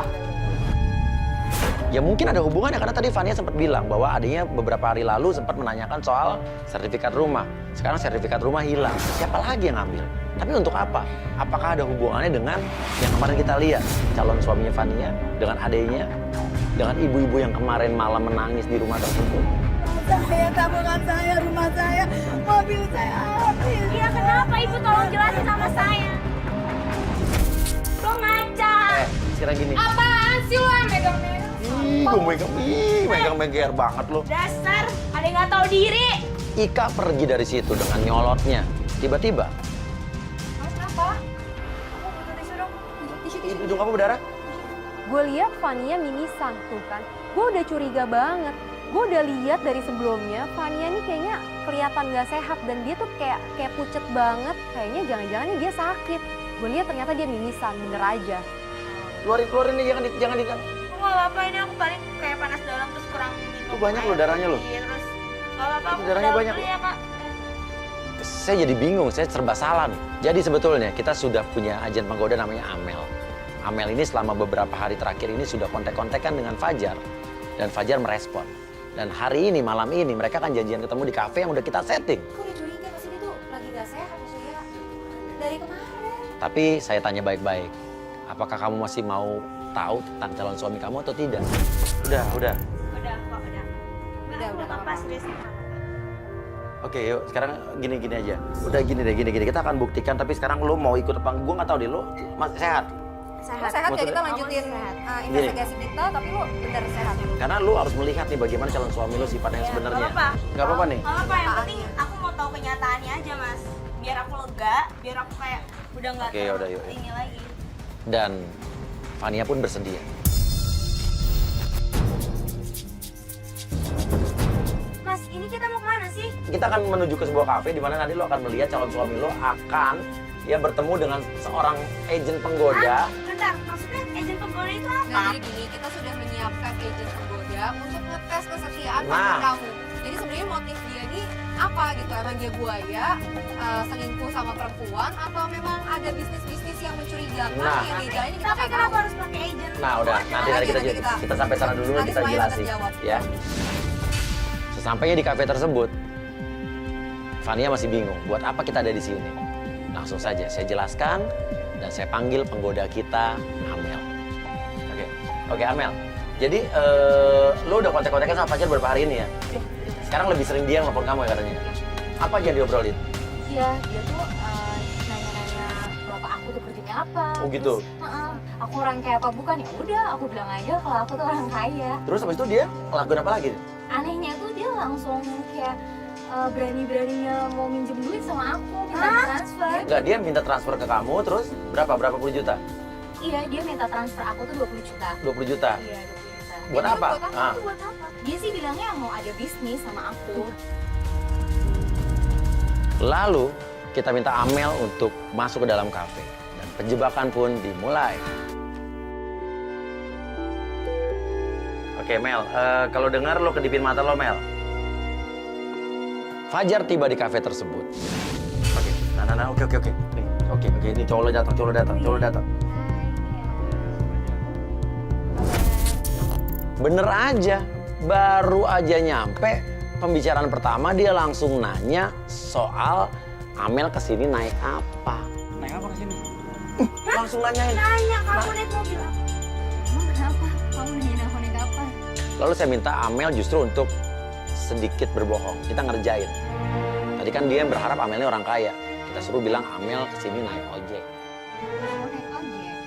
ya mungkin ada hubungannya karena tadi Fania sempat bilang bahwa adiknya beberapa hari lalu sempat menanyakan soal sertifikat rumah. Sekarang sertifikat rumah hilang. Siapa lagi yang ngambil? Tapi untuk apa? Apakah ada hubungannya dengan yang kemarin kita lihat calon suaminya Fania dengan adiknya, dengan ibu-ibu yang kemarin malam menangis di rumah tersebut? Saya, tabungan saya, rumah saya, mobil saya habis. Iya kenapa ibu tolong jelasin sama saya. Lo ngaca. Sekarang gini. Apaan sih lu yang megang-megang? Gue megang-megang banget lo. Dasar, ada yang nggak tahu diri. Ika pergi dari situ dengan nyolotnya. Tiba-tiba, Kamu kenapa? Aku butuh tisu dong. Tisu. hidung kamu berdarah? Gue lihat Fania mimisan tuh kan. Gue udah curiga banget. Gue udah lihat dari sebelumnya Fania nih kayaknya kelihatan gak sehat dan dia tuh kayak pucet banget. Kayaknya jangan-jangan nih dia sakit. Gue lihat ternyata dia mimisan, bener aja. Keluarin nih, jangan di. Aku nggak apa-apa, ini aku paling kayak panas dalam terus kurang gitu. Itu banyak loh darahnya loh. Iya terus nggak apa-apa, aku Darahnya dalam banyak dulu loh. ya kak. Saya jadi bingung, saya serba salah nih. Jadi sebetulnya kita sudah punya agen penggoda namanya Amel. Amel ini selama beberapa hari terakhir ini sudah kontak-kontakan dengan Fajar. Dan Fajar merespon. Dan hari ini, malam ini, mereka akan janjian ketemu di kafe yang udah kita setting. Kok dia curiga pasti dia tuh lagi gak sehat maksudnya dari kemarin. Tapi saya tanya baik-baik. Apakah kamu masih mau tahu tentang calon suami kamu atau tidak? Udah. Udah kok, udah. Udah, Aku nggak apa serius. Oke, yuk sekarang gini aja. Udah gini deh. Kita akan buktikan, tapi sekarang lo mau ikut apa? Gue nggak tahu deh, lo masih sehat? Lo sehat ya, kita lanjutin investigasi kita, tapi lo bener sehat. Karena lo harus melihat nih bagaimana calon suami lo sifatnya yang sebenarnya. Nggak apa-apa. Nggak apa-apa nih? Nggak apa-apa, yang penting aku mau tahu kenyataannya aja mas. Biar aku lega, biar aku kayak udah nggak Oke, udah, yuk. ini lagi. Dan Fania pun bersedia. Mas, ini kita mau kemana sih? Kita akan menuju ke sebuah kafe di mana nanti lo akan melihat calon suami lo akan bertemu dengan seorang agen penggoda. Bentar, maksudnya agen penggoda itu apa? Nah, jadi gini, kita sudah menyiapkan agent penggoda untuk ngetes kesetiaan Nah. pacar kamu. Jadi sebenarnya motif dia ini apa gitu? Emang dia buaya, selingkuh sama perempuan, atau memang ada bisnis-bisnis yang mencurigakan Nah. yang legalnya kita Tapi nggak kenapa tahu. harus pakai agent? Nah udah, nanti Nanti kita sampai sana dulu nanti kita semuanya jelasin. terjawab. Ya. Sesampainya di kafe tersebut, Fania masih bingung buat apa kita ada di sini. Langsung saja saya jelaskan dan saya panggil penggoda kita, Amel. Oke Amel. Jadi lo udah kontak-kontakan sama Fajar beberapa hari ini ya? Sekarang lebih sering dia nelfon kamu ya katanya? Apa aja diobrolin? Iya, dia tuh nanya-nanya bapak aku tuh kerjanya apa. Oh gitu? Terus, aku orang kayak apa bukan? Ya udah, aku bilang aja kalau aku tuh orang kaya. Terus habis itu dia ngelakuin apa lagi? Anehnya tuh dia langsung kayak berani-beraninya mau minjem duit sama aku, minta transfer. Enggak, dia minta transfer ke kamu terus berapa puluh juta? Iya, dia minta transfer aku tuh 20 juta. 20 juta? Iya, 20 juta. Buat Dia apa? bilang, Ah. Buat apa? Dia sih bilangnya mau ada bisnis sama aku. Lalu kita minta Amel untuk masuk ke dalam kafe dan penjebakan pun dimulai. Oke Mel, kalau dengar lo kedipin mata lo Mel. Fajar tiba di kafe tersebut. Oke, oke. Nih, oke, ini cowok lo datang. Bener aja, baru aja nyampe pembicaraan pertama dia langsung nanya soal Amel kesini naik apa. Naik apa kesini? Langsung nanyain. Nanya kamu naik mobil apa? Emang kenapa? Kamu nanyain aku naik apa? Lalu saya minta Amel justru untuk sedikit berbohong. Kita ngerjain. Tadi kan dia berharap Amelnya orang kaya. Kita suruh bilang Amel kesini naik ojek. Aku naik ojek.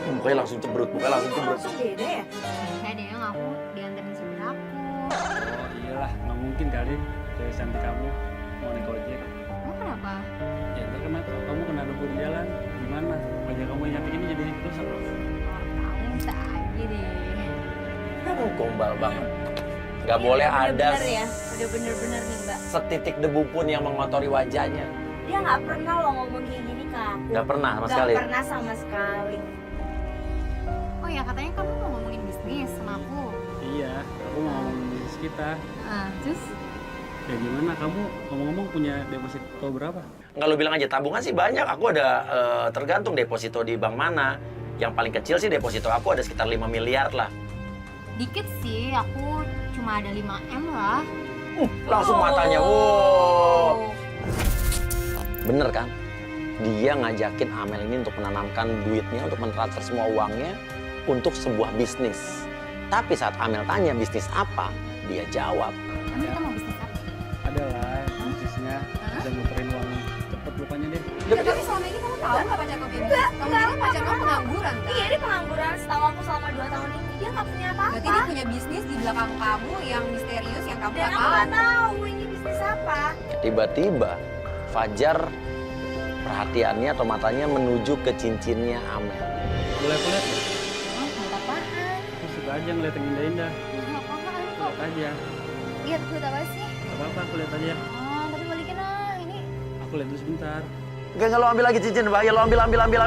Mukanya langsung cemberut. Langsung beda ya? Saya dia ngaku diantarin supir aku. Oh iyalah, nggak mungkin kali cewek cantik kamu mau naik ojek. Emang kenapa? Ya ntar kenapa? Kamu kena debu di jalan. Gimana? Wajah kamu yang cantik ini jadi rusak loh. Kamu bisa aja deh. Gombal banget. Gak boleh ada Bener-bener ya? Udah bener-bener nih mbak. setitik debu pun yang mengotori wajahnya. Dia nggak pernah loh ngomong kayak gini ke aku. Gak pernah sama Nggak sekali. pernah sama sekali. Oh ya katanya kamu mau ngomongin bisnis sama aku. Iya, aku mau ngomongin bisnis kita. Terus? Ya gimana? Kamu ngomong-ngomong punya deposito berapa? Nggak, lu bilang aja tabungan sih banyak. Aku ada tergantung deposito di bank mana. Yang paling kecil sih deposito aku ada sekitar 5 miliar lah. Dikit sih, aku cuma ada 5M lah. Langsung matanya, wow. Bener kan? Dia ngajakin Amel ini untuk menanamkan duitnya, untuk mentransfer semua uangnya untuk sebuah bisnis. Tapi saat Amel tanya bisnis apa, dia jawab. Emang kita mau bisnis apa? Ada lah bisnisnya. Bisa muterin uang cepet lupanya deh. Ya, tapi selama ini kamu tahu nggak pacar kamu ini? Kamu bilang pacar kamu pengangguran kan? Iya dia pengangguran setahu aku selama 2 tahun ini. Dia nggak punya apa-apa. Berarti dia punya bisnis di belakang kamu yang misterius yang kamu Dan nggak aku nggak tahu. tahu ini bisnis apa. Tiba-tiba Fajar perhatiannya atau matanya menuju ke cincinnya Amel. Boleh aku lihat? Oh, buat apaan? Aku suka aja ngeliat yang indah-indah. Buat apaan kok? Lihat aja. Lihat buat apa sih? Gak apa-apa, aku lihat aja. Tapi balikin ini. Aku lihat dulu sebentar. Enggak, lo ambil lagi cincin, bahaya lo ambil. Enggak,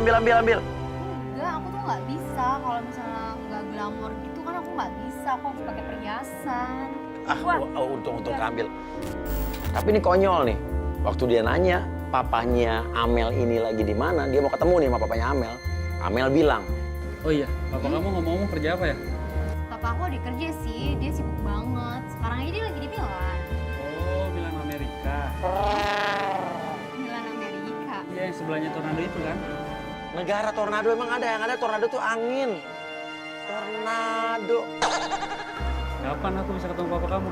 aku tuh nggak bisa. Kalau misalnya nggak glamor gitu kan aku nggak bisa. Aku harus pakai perhiasan. Untung ambil. Tapi ini konyol nih. Waktu dia nanya papanya Amel ini lagi di mana, dia mau ketemu nih sama papanya Amel. Amel bilang, Oh iya, bapak kamu ngomong-ngomong kerja apa ya? Papa aku ada kerja sih, dia sibuk banget. Sekarang aja dia lagi di Milan. Oh, Milan Amerika. Milan Amerika. Iya, yang sebelahnya tornado itu kan? negara tornado emang ada, yang ada tornado tuh angin. Tornado. Kapan aku bisa ketemu papa kamu?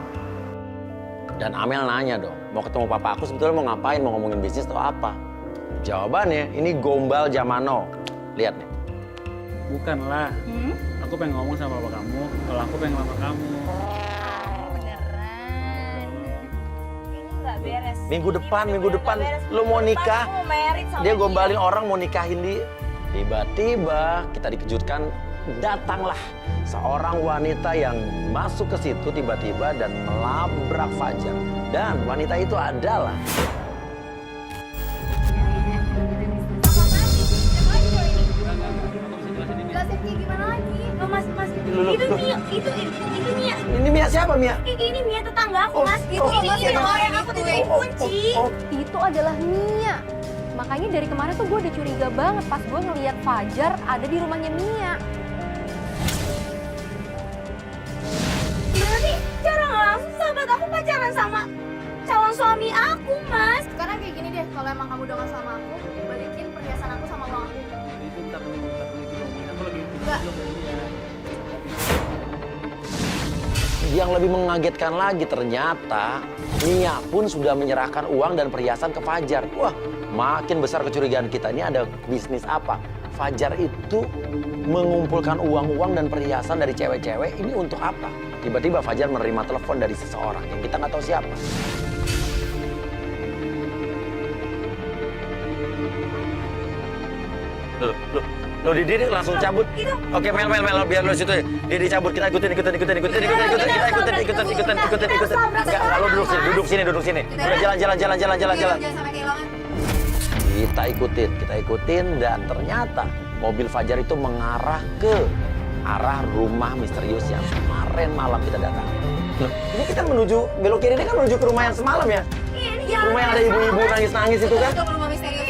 Dan Amel nanya dong, mau ketemu papa aku sebetulnya mau ngapain, mau ngomongin bisnis atau apa? Jawabannya, ini gombal zaman now. Lihat nih. Bukan lah. Aku pengen ngomong sama papa kamu, kalau aku pengen lamar kamu. Beneran. Ini nggak beres. Minggu depan, Ini minggu bener-bener depan. nggak beres. Lu mau Minggu depan nikah? aku mau married sama Dia gombalin orang mau nikahin dia. Tiba-tiba kita dikejutkan, datanglah seorang wanita yang masuk ke situ tiba-tiba dan melabrak Fajar. Dan wanita itu adalah Jelasin kayak gimana lagi? Oh, mas, itu Mia, itu Mia. ini Mia siapa Mia? Ini Mia tetangga aku, mas. itu Mas, Ini yang orang yang kemarin aku itu, titipin kunci. Itu adalah Mia. Makanya dari kemarin tuh gue udah curiga banget pas gue ngeliat Fajar ada di rumahnya Mia. Berarti pacaran sama calon suami aku, Mas. Sekarang kayak gini deh, kalau emang kamu udah gak sama aku, balikin perhiasan aku sama uang aku. Itu bentar dulu itu dong. Kan aku lagi Enggak. Yang lebih mengagetkan lagi ternyata Nia pun sudah menyerahkan uang dan perhiasan ke Fajar. Wah, makin besar kecurigaan kita. Ini ada bisnis apa? Fajar itu mengumpulkan uang-uang dan perhiasan dari cewek-cewek. Ini untuk apa? Tiba-tiba Fajar menerima telepon dari seseorang yang kita nggak tahu siapa. Lo Didi langsung cabut. Oke, Mel, biar lo situ. Didi cabut, kita ikutin. Enggak, lo duduk sini. Udah jalan. Jangan sampai kehilangan. Kita ikutin dan ternyata mobil Fajar itu mengarah ke arah rumah misterius yang kemarin malam kita datang. Loh, ini kita menuju belok kiri, ini kan menuju ke rumah yang semalam ya? Iya. Rumah yang ada ibu-ibu nangis-nangis itu kan? Itu rumah misterius.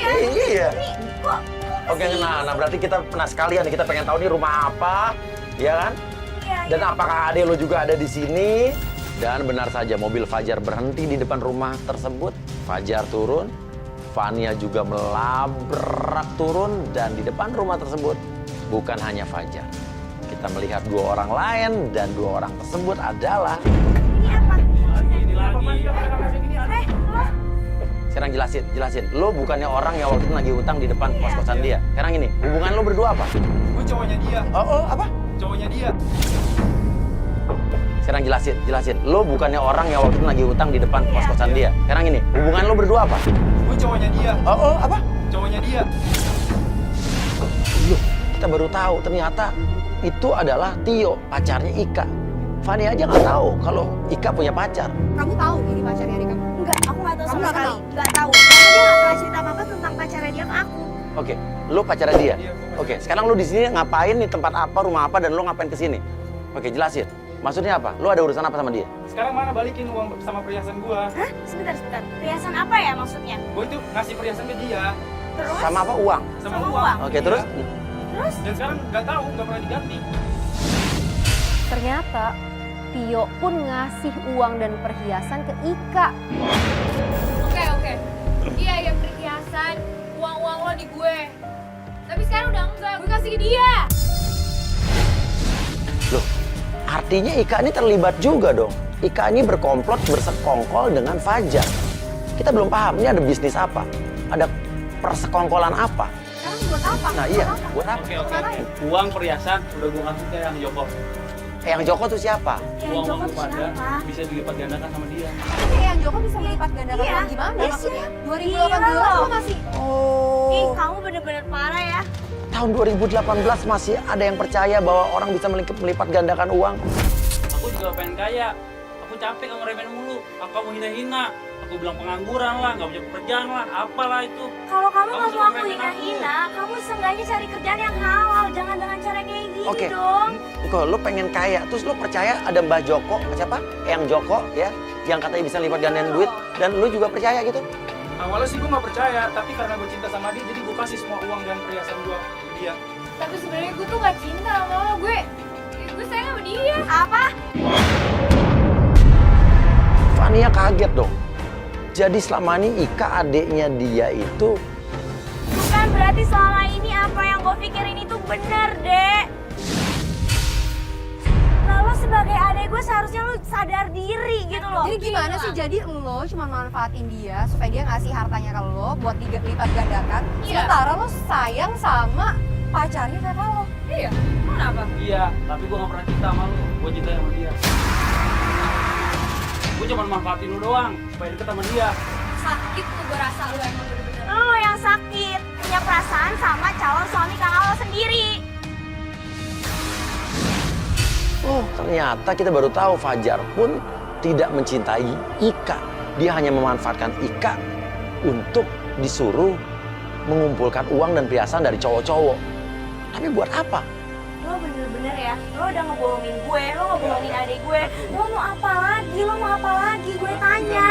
Iya. Kok Oke, nah berarti kita sekalian nih, kita pengen tahu nih rumah apa, ya kan? Iya. Dan apakah adek lo juga ada di sini? Dan benar saja mobil Fajar berhenti di depan rumah tersebut. Fajar turun, Fania juga melabrak turun, dan di depan rumah tersebut bukan hanya Fajar. Kita melihat dua orang lain, dan dua orang tersebut adalah... Ini apa? Ini lagi. Lo Sekarang jelasin. Lo bukannya orang yang waktu itu nagih utang di depan kos-kosan dia. Sekarang ini, hubungan lo berdua apa? Gue cowoknya dia. Apa? Cowoknya dia. Sekarang jelasin. Lo bukannya orang yang waktu itu nagih utang di depan kos-kosan dia. Sekarang ini, hubungan lo berdua apa? Gue cowoknya dia. Apa? Cowoknya dia. Loh, kita baru tahu ternyata itu adalah Tio, pacarnya Ika. Fani aja nggak tahu kalau Ika punya pacar. Kamu tahu ini pacarnya Rika? enggak, aku nggak tahu Kamu sama nggak sekali. tahu? Nggak tahu. Karena dia nggak pernah cerita apa-apa tentang pacarnya dia ke aku. Oke, lo pacarnya dia. Iya, gua Oke, sekarang lo di sini ngapain, di tempat apa, rumah apa, dan lo ngapain ke sini? Oke, jelasin. Maksudnya apa? Lo ada urusan apa sama dia? Sekarang mana balikin uang sama perhiasan gue. Hah? Sebentar. Perhiasan apa ya maksudnya? Gue itu ngasih perhiasan ke dia. Terus? Sama apa? Uang. Sama Sama uang. uang. Oke, terus? Terus? Dan sekarang nggak tahu, nggak pernah diganti. Ternyata Tio pun ngasih uang dan perhiasan ke Ika. Oke. Iya, perhiasan, uang lo di gue. Tapi sekarang udah enggak, gue kasih ke dia. Loh, artinya Ika ini terlibat juga dong. Ika ini berkomplot, bersekongkol dengan Fajar. Kita belum paham, ini ada bisnis apa? Ada persekongkolan apa? Sekarang buat apa? Nah iya, buat apa? Oke. Uang perhiasan udah gue kasih ke yang Joko. Yang Joko tuh siapa? Yang Joko Uang tuh pada siapa? bisa dilipat gandakan sama dia. Tapi yang Joko bisa melipat gandakan Iya. uang gimana Iya. maksudnya? Gila 2018 loh. lo masih... Ih, Oh, kamu bener-bener parah ya. tahun 2018 masih ada yang percaya bahwa orang bisa melipat gandakan uang. Aku juga pengen kaya. Aku capek kamu remehin mulu. Kamu hina-hina. Aku bilang pengangguran lah, nggak punya pekerjaan lah, apalah itu. Kalau kamu Kamu nggak mau suka aku remehin aku. hina-hina, kamu seenggaknya cari kerjaan yang halal. Jangan dengan cara kayak gini Oke. dong. Kok lo pengen kaya, terus lo percaya ada Mbah Joko, siapa? Eyang Joko ya, yang katanya bisa lipat gandakan duit, dan lo juga percaya gitu? Awalnya sih gue nggak percaya, tapi karena gue cinta sama dia, jadi gue kasih semua uang dan perhiasan gue ke dia. Tapi sebenarnya gue tuh gak cinta sama lo, gue sayang sama dia. Apa? Fania kaget dong. Jadi selama ini Ika adiknya dia itu Bukan berarti selama ini apa yang gue pikirin itu bener, Dek. Lalu sebagai adik gue seharusnya lu sadar diri gitu loh. Jadi gimana sih? Jadi lo cuma manfaatin dia supaya dia ngasih hartanya ke lo buat dilipat gandakan. Iya. Sementara lo sayang sama pacarnya kakak lo. Iya, kenapa? Iya, tapi gue nggak pernah cinta sama lu. Gue cinta sama dia. Gue cuma manfaatin lu doang supaya deket sama dia. Sakit tuh gue rasa lo emang bener-bener. Lu yang sakit, punya perasaan sama calon suami kakak lo sendiri. oh ternyata kita baru tahu Fajar pun tidak mencintai Ika. Dia hanya memanfaatkan Ika untuk disuruh mengumpulkan uang dan perhiasan dari cowok-cowok. Tapi buat apa? Lo bener-bener ya, lo udah ngebohongin gue, lo ngebohongin adik gue. Lo mau apa lagi? Lo mau apa lagi? Gue tanya.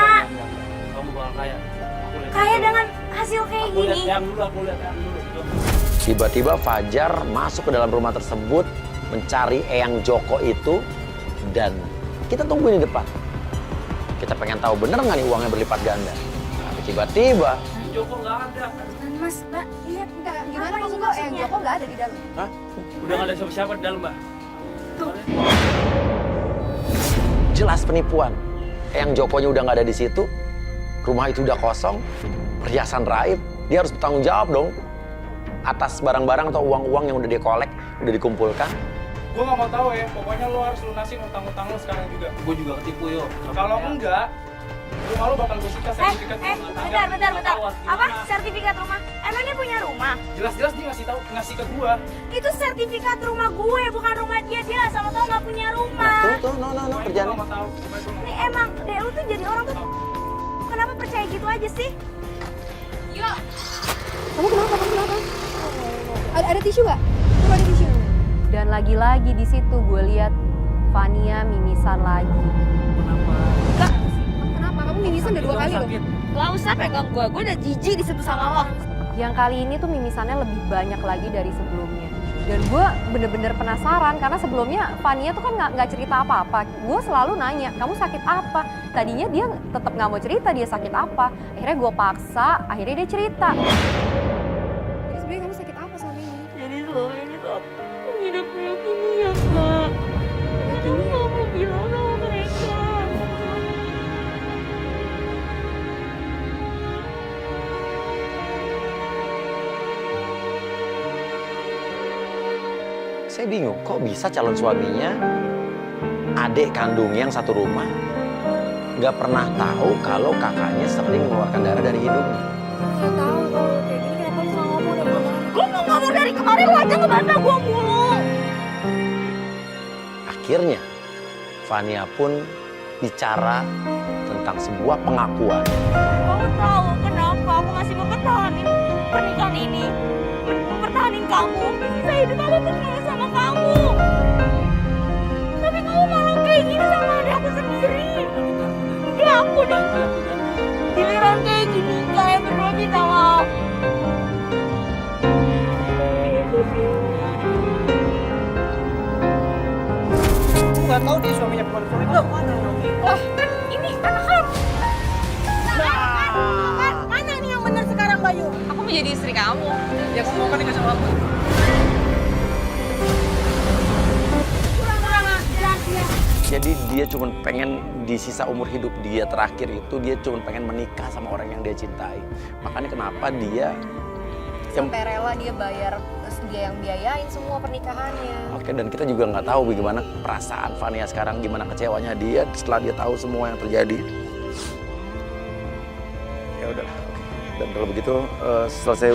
Kamu bakal kaya. Aku lihat. Kayak dengan hasil kayak Aku lihat gini. yang dulu, aku lihat yang dulu. Tiba-tiba Fajar masuk ke dalam rumah tersebut mencari Eyang Joko itu, dan kita tungguin di depan. Kita pengen tahu bener nggak nih uangnya berlipat ganda. Tapi tiba-tiba, Joko nggak ada. Mas, Mbak, lihat nggak? Gimana Apa maksud ini lo? maksudnya? Joko nggak ada di dalam. Udah nggak ada siapa-siapa di dalam, Mbak. jelas penipuan. Yang Jokonya udah nggak ada di situ, rumah itu udah kosong, perhiasan raib, dia harus bertanggung jawab dong atas barang-barang atau uang-uang yang udah dia kolek, udah dikumpulkan. Gue nggak mau tahu ya, pokoknya lo harus lunasin utang-utang lo sekarang juga. Gue juga ketipu, yo. Kalau enggak, rumah lo bakal gue sita sertifikat rumah tangga. Bentar. Apa? Sertifikat rumah? Emang dia punya rumah? Jelas-jelas dia ngasih ke gue. Itu sertifikat rumah gue, bukan rumah dia. Dia sama tau nggak punya rumah. Tuh, no, kerjaan. Gue mau tahu. Pokoknya gua Nih emang, dek lu tuh jadi orang tuh kenapa percaya gitu aja sih? Yo, Kamu kenapa? Ada tisu nggak? Coba ada tisu. Dan lagi-lagi di situ gue lihat Fania mimisan lagi. Kenapa? Kamu mimisan udah 2 kali loh. Gak usah pegang gue udah jijik disentuh sama lo. Yang kali ini tuh mimisannya lebih banyak lagi dari sebelumnya. Dan gue bener-bener penasaran karena sebelumnya Fania tuh kan nggak cerita apa-apa. Gue selalu nanya, kamu sakit apa? Tadinya dia tetap nggak mau cerita dia sakit apa. Akhirnya gue paksa, akhirnya dia cerita. Jadi sebenarnya kamu sakit apa selama ini? Jadi selama ini tuh aku hidup kayak gini ya Kak. Aku gak mau bilang sama mereka. Saya bingung, kok bisa calon suaminya, adik kandungnya yang satu rumah, nggak pernah tahu kalau kakaknya sering mengeluarkan darah dari hidungnya. Gak tahu kalau kayak gini kenapa lu gak ngomong dari kemarin? Gue mau ngomong dari kemarin, lu aja ngebantah gue mulu. Akhirnya, Fania pun bicara tentang sebuah pengakuan. Kamu tahu kenapa aku masih mempertahankan pernikahan ini? Mempertahankan kamu. Saya hidup aku percaya sama kamu. Tapi kamu malah kayak gini sama adik aku sendiri. Ya aku dong. Giliran kayak gini, kalian berdua minta maaf. Aku nggak tahu dia suaminya perempuan itu. Lah, kan ini anak kamu. Mana nih yang benar sekarang, Bayu? aku mau jadi istri kamu. Ya kamu mau kan nikah sama aku? Kurang ajar dia. Jadi dia cuma pengen di sisa umur hidup dia terakhir itu, dia cuma pengen menikah sama orang yang dia cintai. Makanya kenapa dia... Sampai rela dia bayar, terus dia yang biayain semua pernikahannya. Oke, dan kita juga nggak tahu bagaimana perasaan Fania sekarang, gimana kecewanya dia setelah dia tahu semua yang terjadi. Ya udah. Dan kalau begitu selesai